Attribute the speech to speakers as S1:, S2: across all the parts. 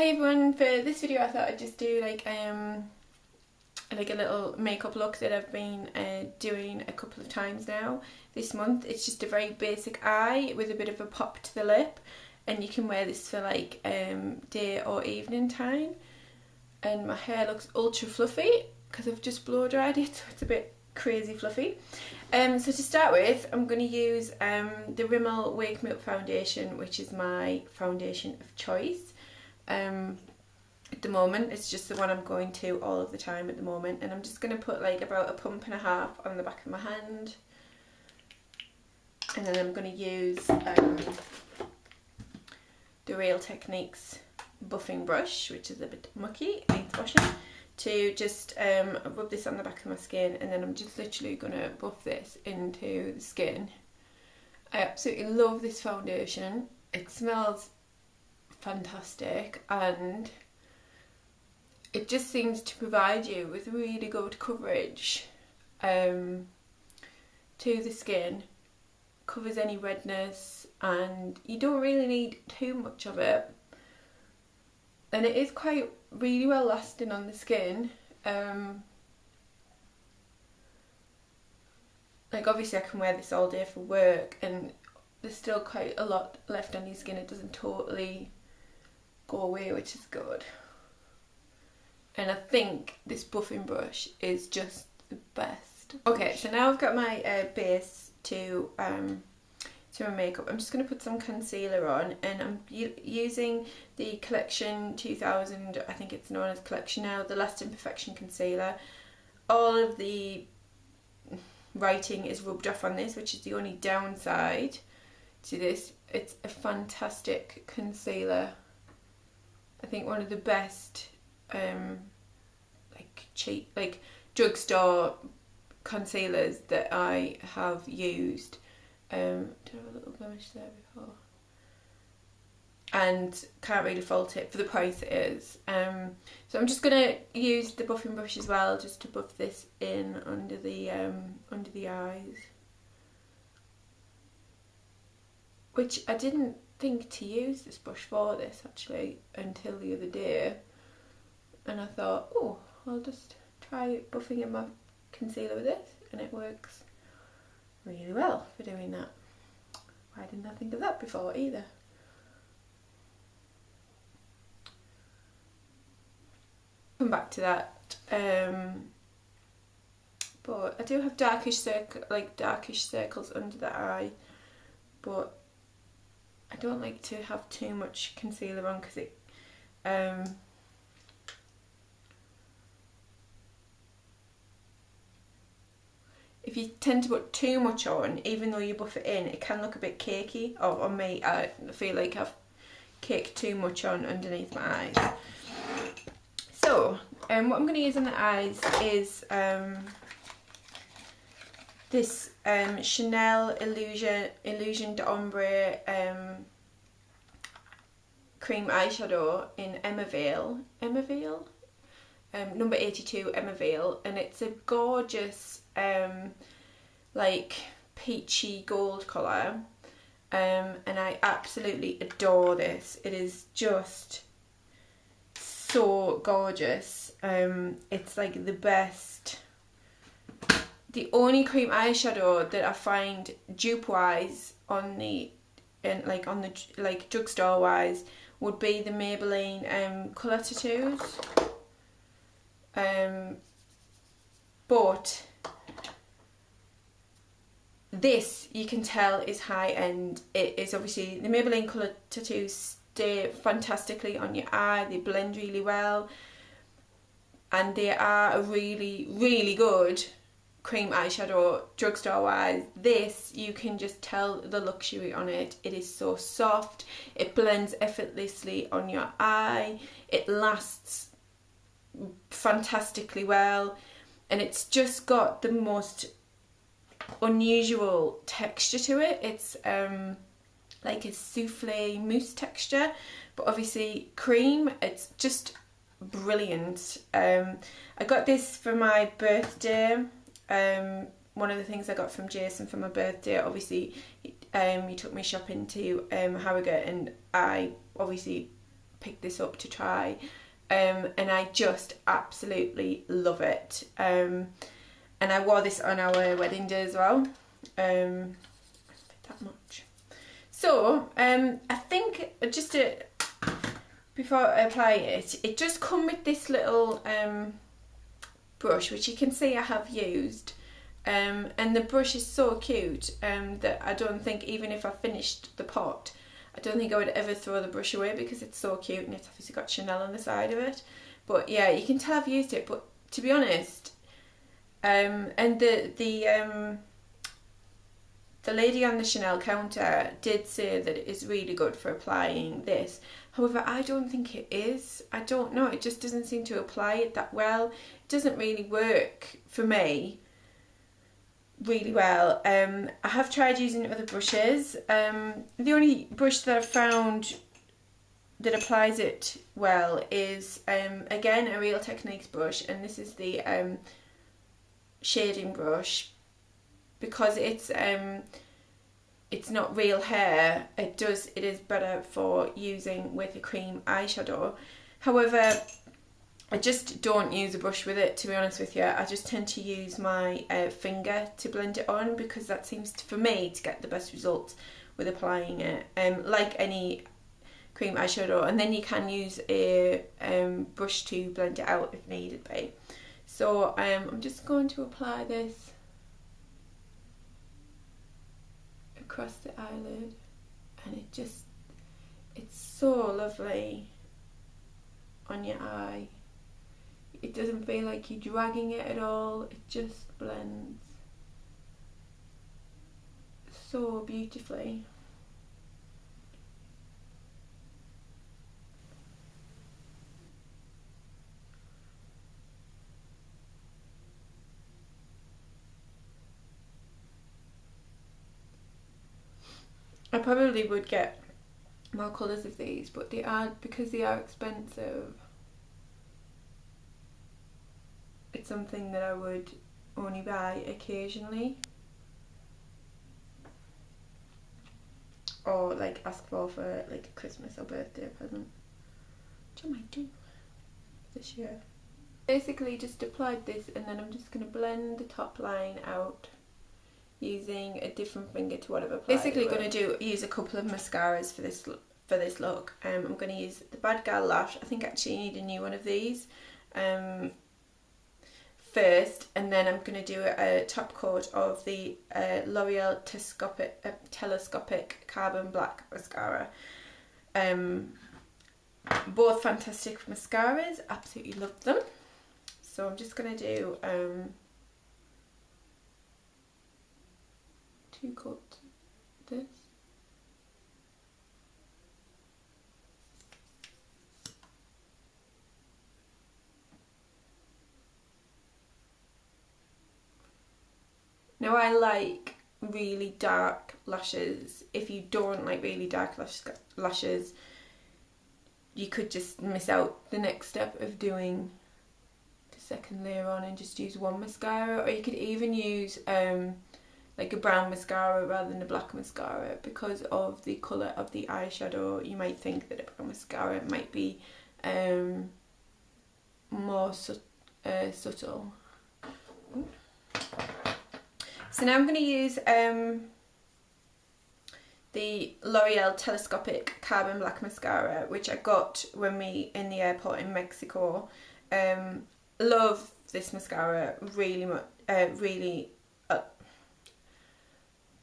S1: Hi everyone, for this video I thought I'd just do like a little makeup look that I've been doing a couple of times now this month. It's just a very basic eye with a bit of a pop to the lip, and you can wear this for like day or evening time. And my hair looks ultra fluffy because I've just blow dried it, so it's a bit crazy fluffy. So to start with, I'm going to use the Rimmel Wake Me Up foundation, which is my foundation of choice. At the moment it's just the one I'm going to all of the time at the moment, and I'm just going to put like about a pump and a half on the back of my hand, and then I'm going to use the Real Techniques buffing brush, which is a bit mucky, needs washing, to just rub this on the back of my skin, and then I'm just literally going to buff this into the skin. I absolutely love this foundation. It smells fantastic, and it just seems to provide you with really good coverage to the skin. Covers any redness, and you don't really need too much of it, and it is quite really well lasting on the skin. Like obviously I can wear this all day for work, and there's still quite a lot left on your skin. It doesn't totally go away, which is good. And I think this buffing brush is just the best. Okay, so now I've got my base to my makeup. I'm just going to put some concealer on, and I'm using the Collection 2000, I think it's known as Collection now, the Lasting Perfection Concealer. All of the writing is rubbed off on this, which is the only downside to this. It's a fantastic concealer. I think one of the best like cheap, like drugstore concealers that I have used. Do I have a little blemish there before? And can't really fault it for the price it is. So I'm just gonna use the buffing brush as well, just to buff this in under the eyes, which I didn't think to use this brush for this actually until the other day, and I thought, oh, I'll just try buffing in my concealer with this, and it works really well for doing that. Why didn't I think of that before either? Come back to that. But I do have darkish circles under the eye, but I don't like to have too much concealer on, because it if you tend to put too much on, even though you buff it in, it can look a bit cakey. Or on me, I feel like I've caked too much on underneath my eyes. So what I'm going to use on the eyes is this Chanel Illusion d'Ombre cream eyeshadow in Emerville, number 82 Emerville, and it's a gorgeous like peachy gold colour, and I absolutely adore this. It is just so gorgeous. It's like the best. The only cream eyeshadow that I find dupe wise on the drugstore wise would be the Maybelline Colour Tattoos. But this, you can tell, is high end. It is obviously the Maybelline Colour Tattoos stay fantastically on your eye. They blend really well, and they are a really, really good cream eyeshadow drugstore wise. This, you can just tell the luxury on it. It is so soft, it blends effortlessly on your eye, it lasts fantastically well, and it's just got the most unusual texture to it. It's like a souffle mousse texture, but obviously cream. It's just brilliant. I got this for my birthday. One of the things I got from Jason for my birthday, obviously he took me shopping to Harrogate, and I obviously picked this up to try, and I just absolutely love it. And I wore this on our wedding day as well. That much. So I think just to, before I apply it, it does come with this little brush, which you can see I have used, and the brush is so cute that I don't think, even if I finished the pot, I don't think I would ever throw the brush away because it's so cute, and it's obviously got Chanel on the side of it. But yeah, you can tell I've used it. But to be honest, and the lady on the Chanel counter did say that it is really good for applying this. However, I don't think it is. I don't know, it just doesn't seem to apply it that well. It doesn't really work for me really well. I have tried using other brushes. The only brush that I've found that applies it well is, again, a Real Techniques brush, and this is the shading brush. Because it's not real hair, it is better for using with a cream eyeshadow. However, I just don't use a brush with it, to be honest with you. I just tend to use my finger to blend it on, because that seems to, for me, to get the best results with applying it, like any cream eyeshadow. And then you can use a brush to blend it out if needed be. So I'm just going to apply this across the eyelid, and it's so lovely on your eye. It doesn't feel like you're dragging it at all, it just blends so beautifully. I probably would get more colours of these, but they are, because they are expensive, it's something that I would only buy occasionally, or like ask for like a Christmas or birthday present, which I might do this year. Basically just applied this, and then I'm just going to blend the top line out using a different finger to what I've applied. Basically going to use a couple of mascaras for this look. I'm going to use the Bad Gal Lash. I think actually you need a new one of these first, and then I'm going to do a top coat of the Loreal Telescopic Carbon Black Mascara. Both fantastic mascaras, absolutely love them. So I'm just going to do 2 coats of this. Now I like really dark lashes. If you don't like really dark lashes, you could just miss out the next step of doing the second layer on and just use one mascara, or you could even use like a brown mascara rather than a black mascara. Because of the colour of the eyeshadow, you might think that a brown mascara might be more subtle. So now I'm going to use the L'Oreal Telescopic Carbon Black Mascara, which I got when we in the airport in Mexico. Love this mascara really much,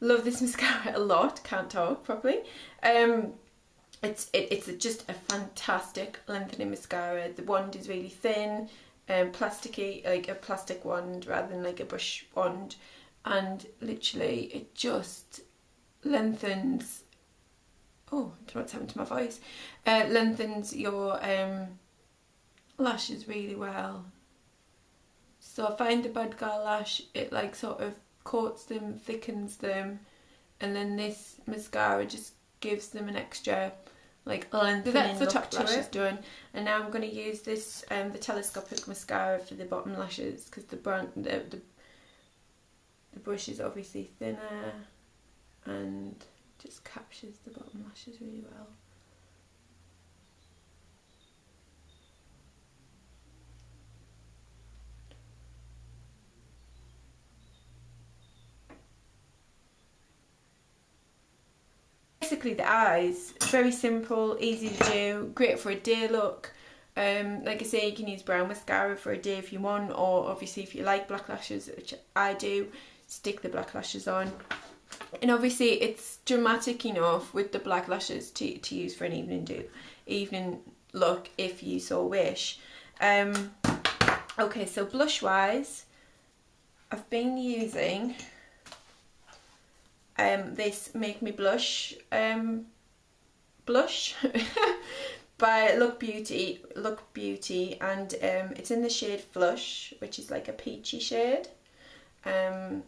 S1: love this mascara a lot, can't talk properly. It's just a fantastic lengthening mascara. The wand is really thin, plasticky, like a plastic wand rather than like a brush wand, and literally it just lengthens, oh, I don't know what's happened to my voice, lengthens your lashes really well. So I find the Bad Gal Lash, it like sort of coats them, thickens them, and then this mascara just gives them an extra like lengthening. So that's the top lashes done, and now I'm going to use this the Telescopic mascara for the bottom lashes, because the brush is obviously thinner and just captures the bottom lashes really well. basically the eyes. Very simple, easy to do, great for a day look. Like I say, you can use brown mascara for a day if you want, or obviously if you like black lashes, which I do, stick the black lashes on. And obviously it's dramatic enough with the black lashes to use for an evening look if you so wish. Okay, so blush wise, I've been using this Make Me Blush blush by Look Beauty, and it's in the shade Flush, which is like a peachy shade, and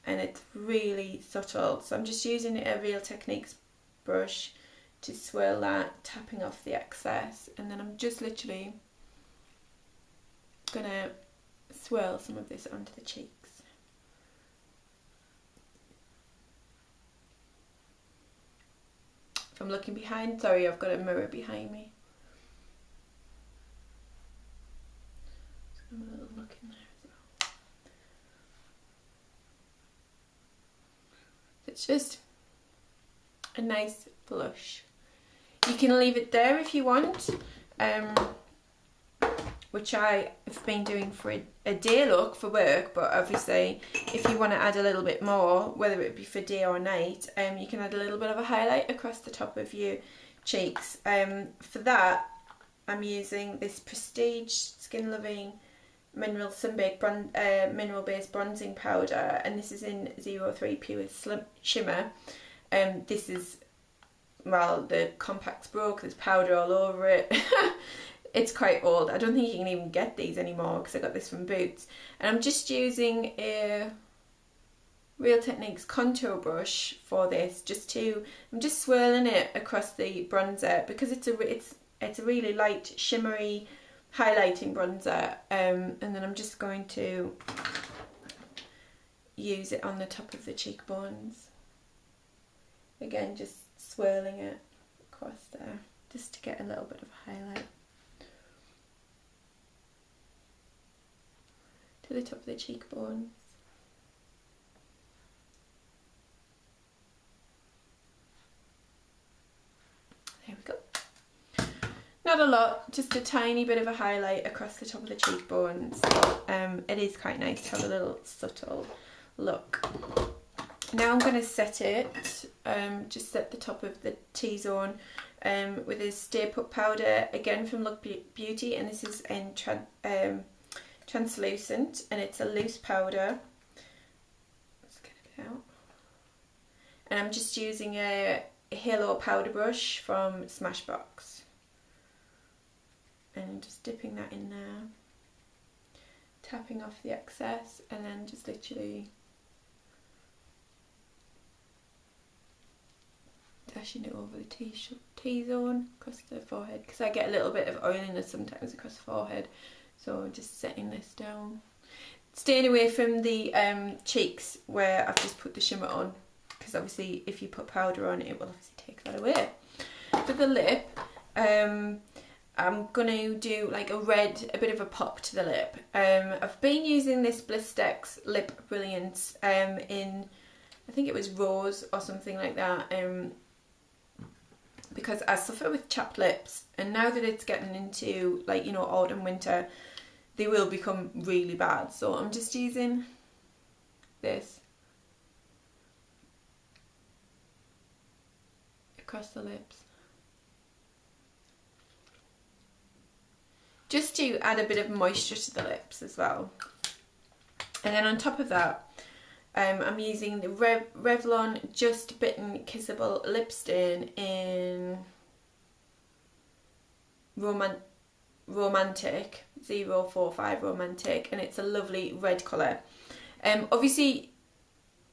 S1: it's really subtle. So I'm just using a Real Techniques brush to swirl that, tapping off the excess, and then I'm just literally gonna swirl some of this onto the cheeks. If I'm looking behind, sorry, I've got a mirror behind me. Just have a little look in there as well. It's just a nice blush. You can leave it there if you want, which I have been doing for a day look for work, but obviously if you want to add a little bit more, whether it be for day or night, you can add a little bit of a highlight across the top of your cheeks. For that, I'm using this Prestige Skin Loving Mineral Sunbaked Mineral Based Bronzing Powder, and this is in 03 Pure Shimmer. This is, well, the compact's broke, there's powder all over it. It's quite old. I don't think you can even get these anymore because I got this from Boots. And I'm just using a Real Techniques contour brush for this, I'm just swirling it across the bronzer because it's a really light, shimmery, highlighting bronzer. And then I'm just going to use it on the top of the cheekbones. Again, just swirling it across there just to get a little bit of a highlight. To the top of the cheekbones. There we go. Not a lot, just a tiny bit of a highlight across the top of the cheekbones. It is quite nice to have a little subtle look. Now I'm going to set it, just set the top of the T-zone with a Stay Put powder, again from Look Beauty, and this is in Transluscent, and it's a loose powder. Let's get it out. And I'm just using a Halo powder brush from Smashbox, and just dipping that in there, tapping off the excess, and then just literally dashing it over the T-zone across the forehead, because I get a little bit of oiliness sometimes across the forehead. So just setting this down. Staying away from the cheeks where I've just put the shimmer on, because obviously if you put powder on, it will obviously take that away. For the lip, I'm going to do like a bit of a pop to the lip. I've been using this Blistex Lip Brilliance in, I think it was Rose or something like that, because I suffer with chapped lips, and now that it's getting into, like, you know, autumn, winter, they will become really bad. So I'm just using this across the lips, just to add a bit of moisture to the lips as well. And then on top of that, I'm using the Revlon Just Bitten Kissable Lip Stain in Romantic 045 Romantic, and it's a lovely red colour. Obviously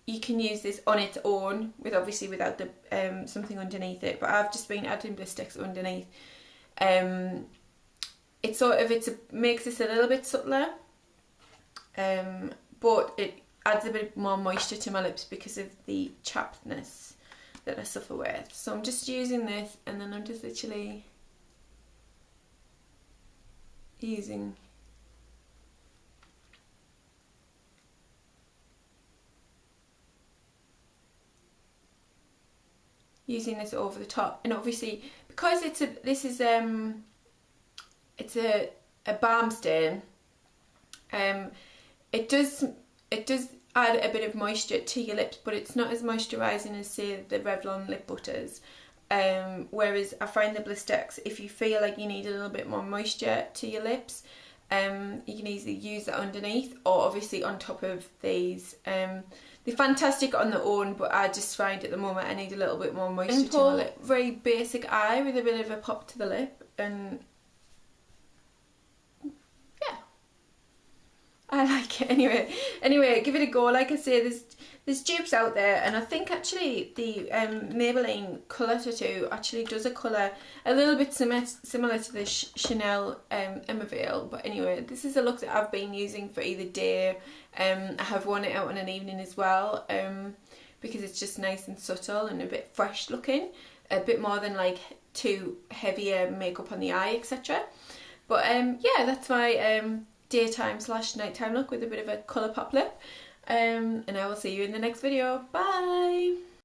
S1: you can use this on its own without the something underneath it, but I've just been adding Blistex underneath. It makes this a little bit subtler, but it adds a bit more moisture to my lips because of the chappedness that I suffer with. So I'm just using this, and then I'm just literally using using this over the top. And obviously because it's a balm stain, it does add a bit of moisture to your lips, but it's not as moisturising as, say, the Revlon lip butters. Whereas I find the Blistex, if you feel like you need a little bit more moisture to your lips, you can easily use that underneath or obviously on top of these. They're fantastic on their own, but I just find at the moment I need a little bit more moisture to my lip. Very basic eye with a bit of a pop to the lip, and yeah, I like it. Anyway, give it a go. Like I say, there's dupes out there, and I think actually the Maybelline Colour Tattoo actually does a colour a little bit similar to the Chanel Emerville. But anyway, this is a look that I've been using for either day. I have worn it out in an evening as well, because it's just nice and subtle and a bit fresh looking, a bit more than like too heavier makeup on the eye, etc. But yeah, that's my daytime / nighttime look with a bit of a colour pop lip. And I will see you in the next video. Bye!